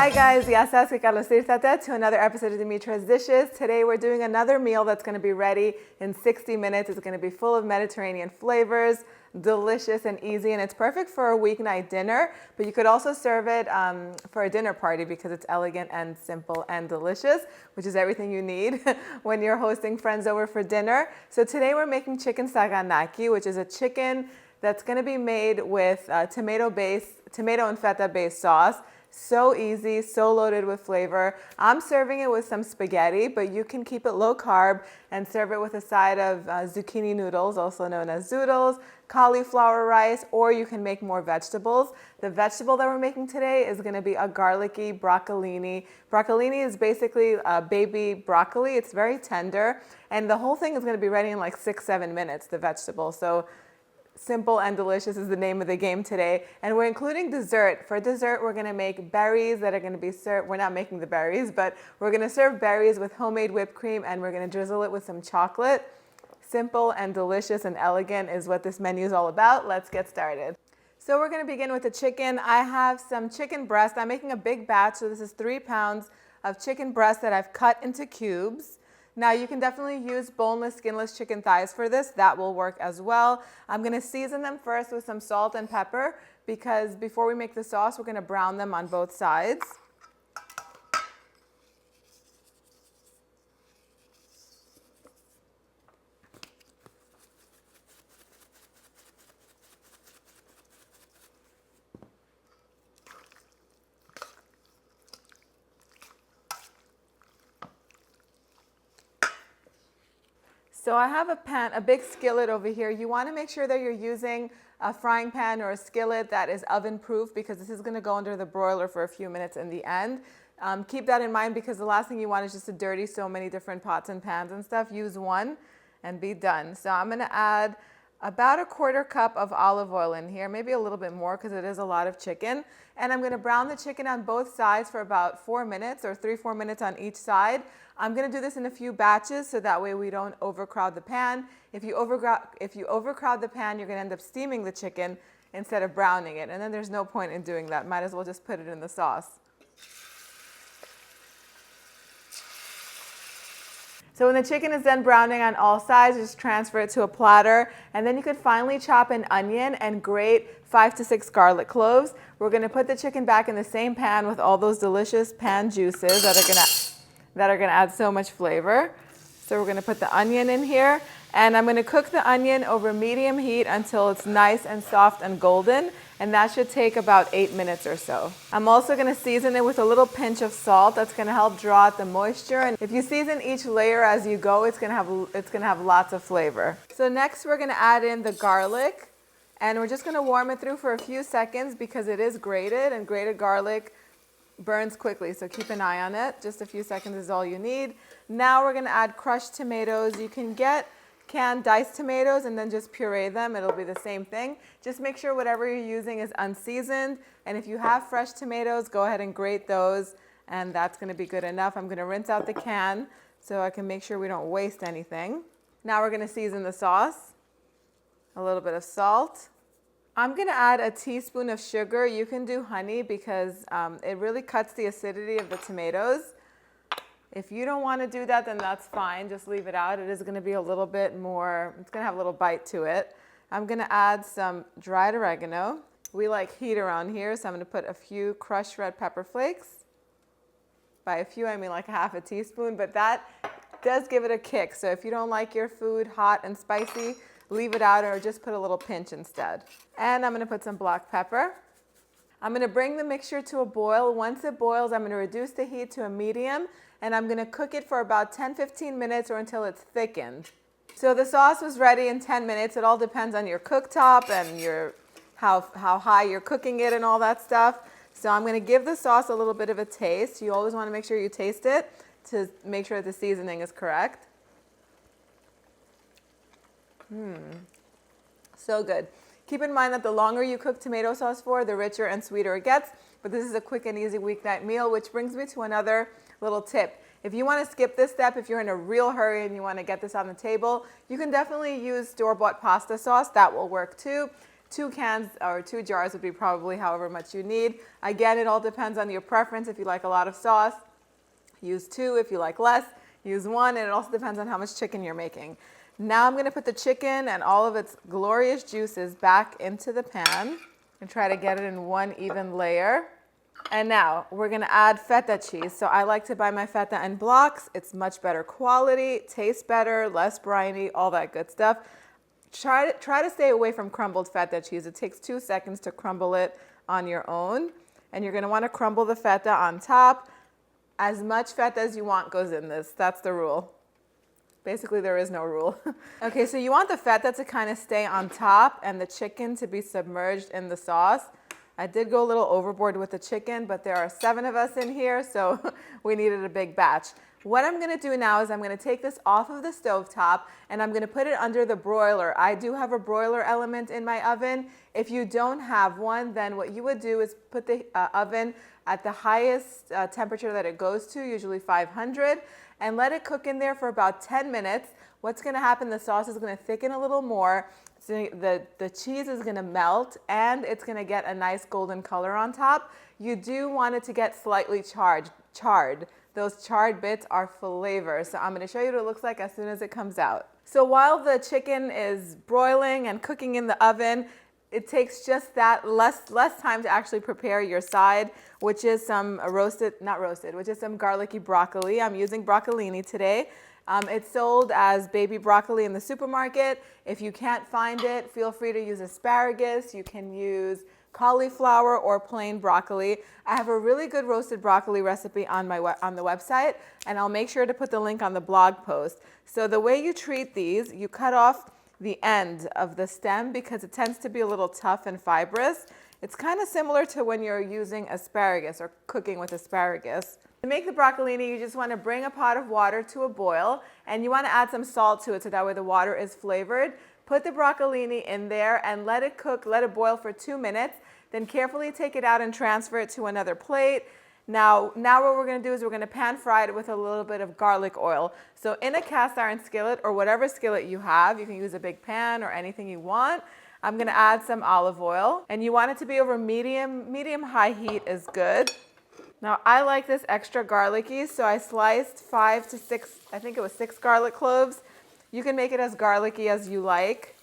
Hi guys, to another episode of Dimitra's Dishes. Today we're doing another meal that's going to be ready in 60 minutes. It's going to be full of Mediterranean flavors, delicious and easy, and it's perfect for a weeknight dinner, but you could also serve it for a dinner party because it's elegant and simple and delicious, which is everything you need when you're hosting friends over for dinner. So today we're making chicken saganaki, which is a chicken that's going to be made with tomato and feta based sauce. So easy, so loaded with flavor. I'm serving it with some spaghetti, but you can keep it low carb and serve it with a side of zucchini noodles, also known as zoodles, cauliflower rice, or you can make more vegetables. The vegetable that we're making today is going to be a garlicky broccolini. Broccolini is basically baby broccoli. It's very tender, and the whole thing is going to be ready in like 6-7 minutes, the vegetable. So simple and delicious is the name of the game today. And we're including dessert. For dessert, we're going to make berries that are going to be served. We're not making the berries, but we're going to serve berries with homemade whipped cream, and we're going to drizzle it with some chocolate. Simple and delicious and elegant is what this menu is all about. Let's get started. So we're going to begin with the chicken. I have some chicken breast. I'm making a big batch, so this is 3 pounds of chicken breast that I've cut into cubes. Now you can definitely use boneless, skinless chicken thighs for this. That will work as well. I'm going to season them first with some salt and pepper because before we make the sauce, we're going to brown them on both sides. So I have a big skillet over here. You want to make sure that you're using a frying pan or a skillet that is oven proof because this is going to go under the broiler for a few minutes in the end. Keep that in mind because the last thing you want is just to dirty so many different pots and pans and stuff. Use one and be done. So I'm going to add about a 1/4 cup of olive oil in here, maybe a little bit more because it is a lot of chicken. And I'm going to brown the chicken on both sides for about 4 minutes or 3-4 minutes on each side. I'm going to do this in a few batches so that way we don't overcrowd the pan. If you overcrowd the pan, you're going to end up steaming the chicken instead of browning it. And then there's no point in doing that. Might as well just put it in the sauce. So when the chicken is done browning on all sides, just transfer it to a platter. And then you could finely chop an onion and grate 5 to 6 garlic cloves. We're going to put the chicken back in the same pan with all those delicious pan juices that are going to add so much flavor. So we're going to put the onion in here. And I'm going to cook the onion over medium heat until it's nice and soft and golden. And that should take about 8 minutes or so. I'm also going to season it with a little pinch of salt. That's going to help draw out the moisture. And if you season each layer as you go, it's going to have lots of flavor. So next we're going to add in the garlic. And we're just going to warm it through for a few seconds because it is grated, and grated garlic burns quickly, so keep an eye on it. Just a few seconds is all you need. Now we're going to add crushed tomatoes. You can get canned diced tomatoes and then just puree them. It'll be the same thing. Just make sure whatever you're using is unseasoned, and if you have fresh tomatoes, go ahead and grate those, and that's going to be good enough. I'm going to rinse out the can so I can make sure we don't waste anything. Now we're going to season the sauce. A little bit of salt. I'm going to add a teaspoon of sugar. You can do honey because it really cuts the acidity of the tomatoes. If you don't want to do that, then that's fine. Just leave it out. It is going to be a little bit more, it's going to have a little bite to it. I'm going to add some dried oregano. We like heat around here, so I'm going to put a few crushed red pepper flakes. By a few, I mean like 1/2 teaspoon, but that does give it a kick. So if you don't like your food hot and spicy, leave it out or just put a little pinch instead. And I'm going to put some black pepper. I'm going to bring the mixture to a boil. Once it boils, I'm going to reduce the heat to a medium, and I'm going to cook it for about 10-15 minutes or until it's thickened. So the sauce was ready in 10 minutes. It all depends on your cooktop and how high you're cooking it and all that stuff. So I'm going to give the sauce a little bit of a taste. You always want to make sure you taste it to make sure that the seasoning is correct. So good. Keep in mind that the longer you cook tomato sauce for, the richer and sweeter it gets. But this is a quick and easy weeknight meal, which brings me to another little tip. If you want to skip this step, if you're in a real hurry and you want to get this on the table, you can definitely use store-bought pasta sauce. That will work too. 2 cans or 2 jars would be probably however much you need. Again, it all depends on your preference. If you like a lot of sauce, use 2. If you like less, use 1. And it also depends on how much chicken you're making. Now I'm going to put the chicken and all of its glorious juices back into the pan and try to get it in one even layer. And now we're going to add feta cheese. So I like to buy my feta in blocks. It's much better quality, tastes better, less briny, all that good stuff. Try to stay away from crumbled feta cheese. It takes 2 seconds to crumble it on your own. And you're going to want to crumble the feta on top. As much feta as you want goes in this. That's the rule. Basically, there is no rule. Okay, so you want the feta to kind of stay on top and the chicken to be submerged in the sauce. I did go a little overboard with the chicken, but there are 7 of us in here, so we needed a big batch. What I'm going to do now is I'm going to take this off of the stovetop and I'm going to put it under the broiler. I do have a broiler element in my oven. If you don't have one, then what you would do is put the oven at the highest temperature that it goes to, usually 500, and let it cook in there for about 10 minutes. What's going to happen, the sauce is going to thicken a little more. So the cheese is going to melt and it's going to get a nice golden color on top. You do want it to get slightly charred. Those charred bits are flavor. So I'm going to show you what it looks like as soon as it comes out. So while the chicken is broiling and cooking in the oven, it takes just that less time to actually prepare your side, which is some which is some garlicky broccoli. I'm using broccolini today. It's sold as baby broccoli in the supermarket. If you can't find it, feel free to use asparagus. You can use cauliflower or plain broccoli. I have a really good roasted broccoli recipe on the website, and I'll make sure to put the link on the blog post. So the way you treat these, you cut off the end of the stem because it tends to be a little tough and fibrous. It's kind of similar to when you're using asparagus or cooking with asparagus. To make the broccolini, you just want to bring a pot of water to a boil, and you want to add some salt to it so that way the water is flavored. Put the broccolini in there and let it cook, let it boil for 2 minutes. Then carefully take it out and transfer it to another plate. Now what we're going to do is we're going to pan fry it with a little bit of garlic oil. So in a cast iron skillet or whatever skillet you have, you can use a big pan or anything you want. I'm going to add some olive oil, and you want it to be over medium-high heat is good. Now I like this extra garlicky, so I sliced 5 to 6, I think it was 6 garlic cloves. You can make it as garlicky as you like.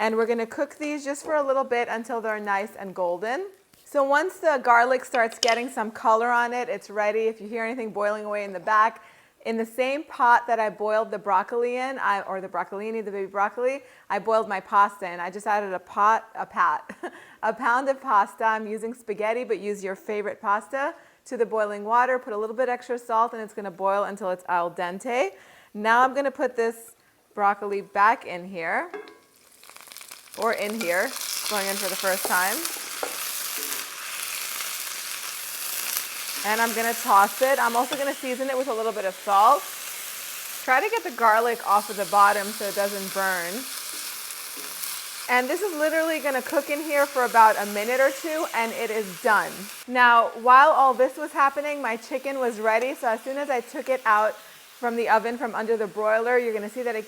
And we're going to cook these just for a little bit until they're nice and golden. So once the garlic starts getting some color on it, it's ready. If you hear anything boiling away in the back, in the same pot that I boiled the broccoli in, or the broccolini, the baby broccoli, I boiled my pasta in. I just added a pound of pasta. I'm using spaghetti, but use your favorite pasta, to the boiling water. Put a little bit extra salt, and it's going to boil until it's al dente. Now I'm going to put this broccoli back in here, or in here, going in for the first time. And I'm going to toss it. I'm also going to season it with a little bit of salt. Try to get the garlic off of the bottom so it doesn't burn. And this is literally going to cook in here for about a minute or 2, and it is done. Now, while all this was happening, my chicken was ready. So as soon as I took it out from the oven, from under the broiler, you're going to see that it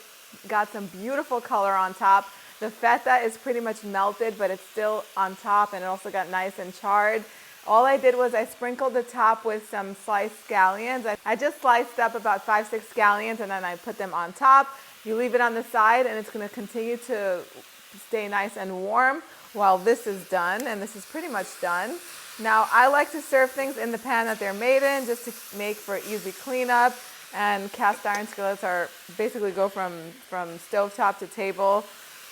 got some beautiful color on top. The feta is pretty much melted, but it's still on top, and it also got nice and charred. All I did was I sprinkled the top with some sliced scallions. I just sliced up about 5-6 scallions, and then I put them on top. You leave it on the side, and it's going to continue to stay nice and warm while this is done, and this is pretty much done. Now, I like to serve things in the pan that they're made in, just to make for easy cleanup. And cast iron skillets are basically go from stovetop to table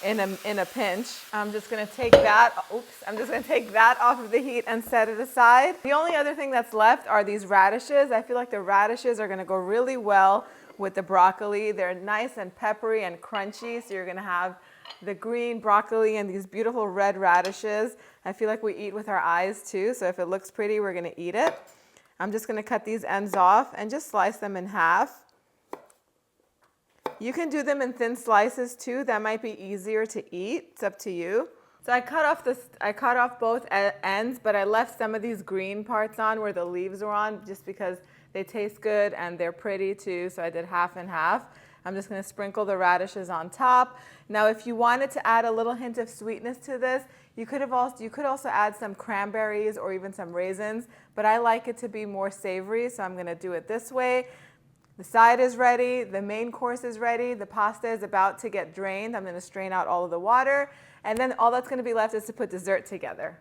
in a pinch. I'm just going to take that off of the heat and set it aside. The only other thing that's left are these radishes. I feel like the radishes are going to go really well with the broccoli. They're nice and peppery and crunchy, so you're going to have the green broccoli and these beautiful red radishes. I feel like we eat with our eyes too, so if it looks pretty, we're going to eat it. I'm just going to cut these ends off and just slice them in half. You can do them in thin slices too. That might be easier to eat. It's up to you. So I cut off both ends, but I left some of these green parts on where the leaves were on just because they taste good and they're pretty too. So I did half and half. I'm just going to sprinkle the radishes on top. Now, if you wanted to add a little hint of sweetness to this, you could also add some cranberries or even some raisins, but I like it to be more savory, so I'm going to do it this way. The side is ready, the main course is ready, the pasta is about to get drained. I'm going to strain out all of the water, and then all that's going to be left is to put dessert together.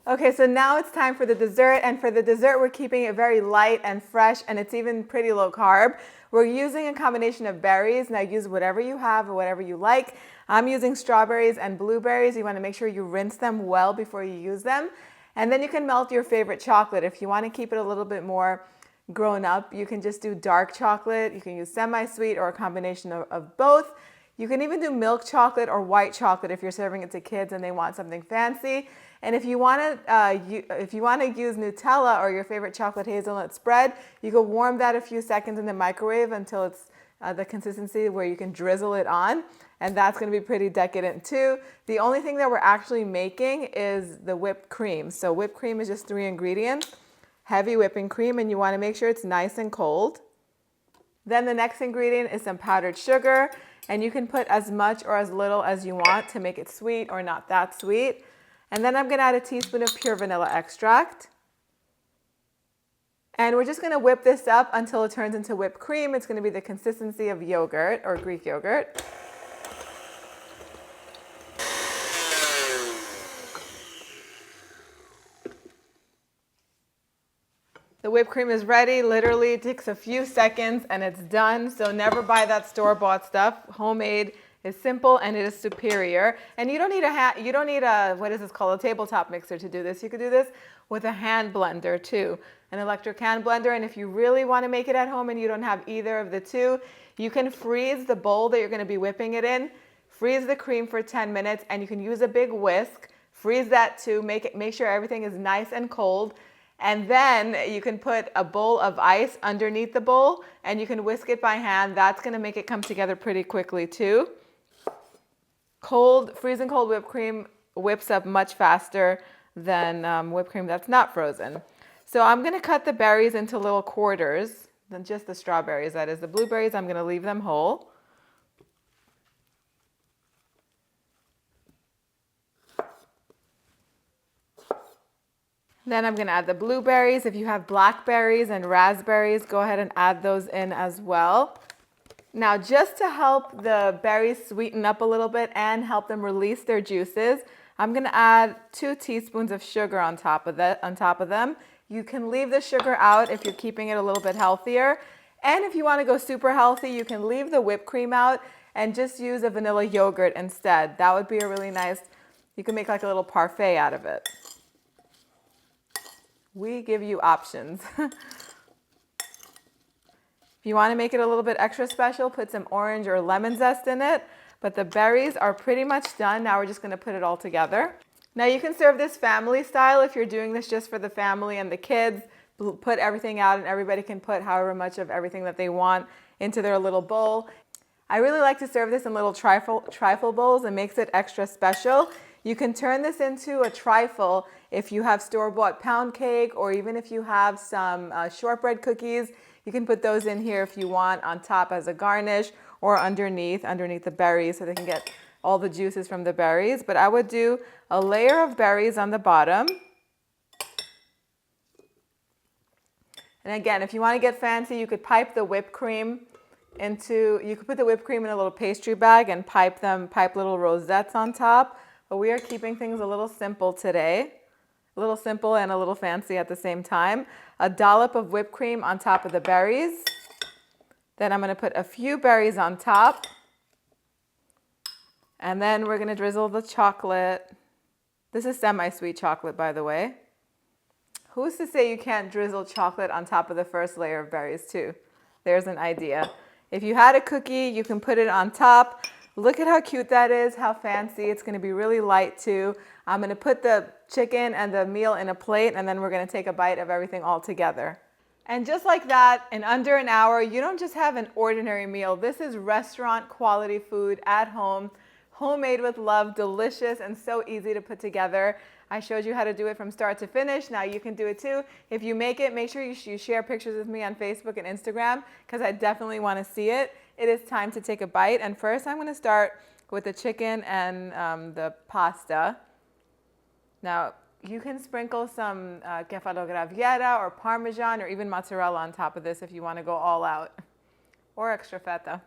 Okay, so now it's time for the dessert, and for the dessert we're keeping it very light and fresh, and it's even pretty low carb. We're using a combination of berries. Now use whatever you have or whatever you like. I'm using strawberries and blueberries. You want to make sure you rinse them well before you use them. And then you can melt your favorite chocolate. If you want to keep it a little bit more grown up, you can just do dark chocolate. You can use semi-sweet or a combination of both. You can even do milk chocolate or white chocolate if you're serving it to kids and they want something fancy. And if you want to use Nutella or your favorite chocolate hazelnut spread, you can warm that a few seconds in the microwave until it's the consistency where you can drizzle it on. And that's going to be pretty decadent too. The only thing that we're actually making is the whipped cream. So whipped cream is just 3 ingredients, heavy whipping cream, and you want to make sure it's nice and cold. Then the next ingredient is some powdered sugar, and you can put as much or as little as you want to make it sweet or not that sweet. And then I'm going to add a teaspoon of pure vanilla extract. And we're just going to whip this up until it turns into whipped cream. It's going to be the consistency of yogurt or Greek yogurt. The whipped cream is ready. Literally, it takes a few seconds and it's done. So never buy that store-bought stuff. Homemade is simple and it is superior. And you don't need a what is this called, a tabletop mixer to do this. You could do this with a hand blender too, an electric hand blender. And if you really want to make it at home and you don't have either of the two, you can freeze the bowl that you're going to be whipping it in. Freeze the cream for 10 minutes, and you can use a big whisk. Freeze that too. Make sure everything is nice and cold. And then you can put a bowl of ice underneath the bowl and you can whisk it by hand. That's going to make it come together pretty quickly too. Freezing cold whipped cream whips up much faster than whipped cream that's not frozen. So I'm going to cut the berries into little quarters, than just the strawberries, that is. The blueberries, I'm going to leave them whole. Then I'm going to add the blueberries. If you have blackberries and raspberries, go ahead and add those in as well. Now, just to help the berries sweeten up a little bit and help them release their juices, I'm going to add 2 teaspoons of sugar on top of them. You can leave the sugar out if you're keeping it a little bit healthier. And if you want to go super healthy, you can leave the whipped cream out and just use a vanilla yogurt instead. That would be a really nice, you can make like a little parfait out of it. We give you options. If you want to make it a little bit extra special, put some orange or lemon zest in it. But the berries are pretty much done. Now we're just going to put it all together. Now you can serve this family style if you're doing this just for the family and the kids. Put everything out and everybody can put however much of everything that they want into their little bowl. I really like to serve this in little trifle bowls. It makes it extra special. You can turn this into a trifle if you have store-bought pound cake, or even if you have some shortbread cookies. You can put those in here if you want on top as a garnish, or underneath the berries so they can get all the juices from the berries. But I would do a layer of berries on the bottom. And again, if you want to get fancy, you could pipe the whipped cream you could put the whipped cream in a little pastry bag and pipe little rosettes on top. But we are keeping things a little simple today. A little simple and a little fancy at the same time. A dollop of whipped cream on top of the berries. Then I'm going to put a few berries on top. And then we're going to drizzle the chocolate. This is semi-sweet chocolate, by the way. Who's to say you can't drizzle chocolate on top of the first layer of berries too? There's an idea. If you had a cookie, you can put it on top. Look at how cute that is, how fancy. It's going to be really light too. I'm going to put the chicken and the meal in a plate, and then we're going to take a bite of everything all together. And just like that, in under an hour, you don't just have an ordinary meal. This is restaurant quality food at home, homemade with love, delicious, and so easy to put together. I showed you how to do it from start to finish. Now you can do it too. If you make it, make sure you share pictures with me on Facebook and Instagram, because I definitely want to see it. it is time to take a bite. And first I'm going to start with the chicken and the pasta. Now, you can sprinkle some kefalograviera or parmesan or even mozzarella on top of this if you want to go all out, or extra feta.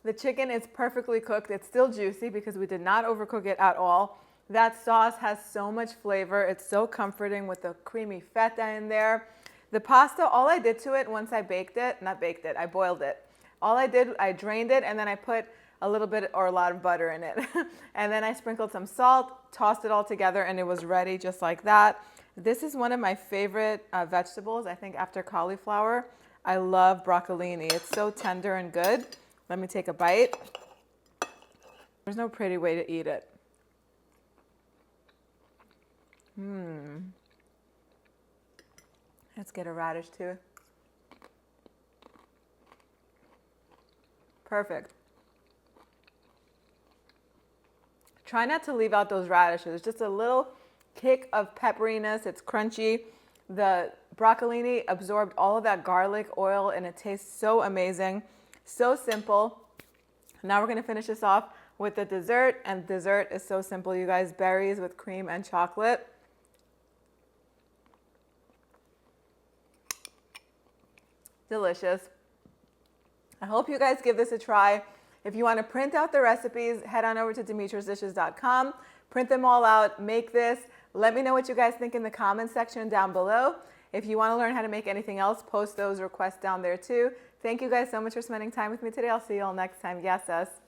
The chicken is perfectly cooked. It's still juicy because we did not overcook it at all. That sauce has so much flavor. It's so comforting with the creamy feta in there. The pasta, all I did to it once I baked it, not baked it, I boiled it. All I did, I drained it and then I put a little bit or a lot of butter in it. And then I sprinkled some salt, tossed it all together, and it was ready just like that. This is one of my favorite vegetables, I think after cauliflower. I love broccolini. It's so tender and good. Let me take a bite. There's no pretty way to eat it. Let's get a radish too. Perfect. Try not to leave out those radishes. Just a little kick of pepperiness. It's crunchy. The broccolini absorbed all of that garlic oil and it tastes so amazing. So simple. Now we're going to finish this off with the dessert. And dessert is so simple, you guys. Berries with cream and chocolate. Delicious. I hope you guys give this a try. If you want to print out the recipes, head on over to dimitrasdishes.com. Print them all out. Make this. Let me know what you guys think in the comments section down below. If you want to learn how to make anything else, post those requests down there too. Thank you guys so much for spending time with me today. I'll see you all next time. Yes, us.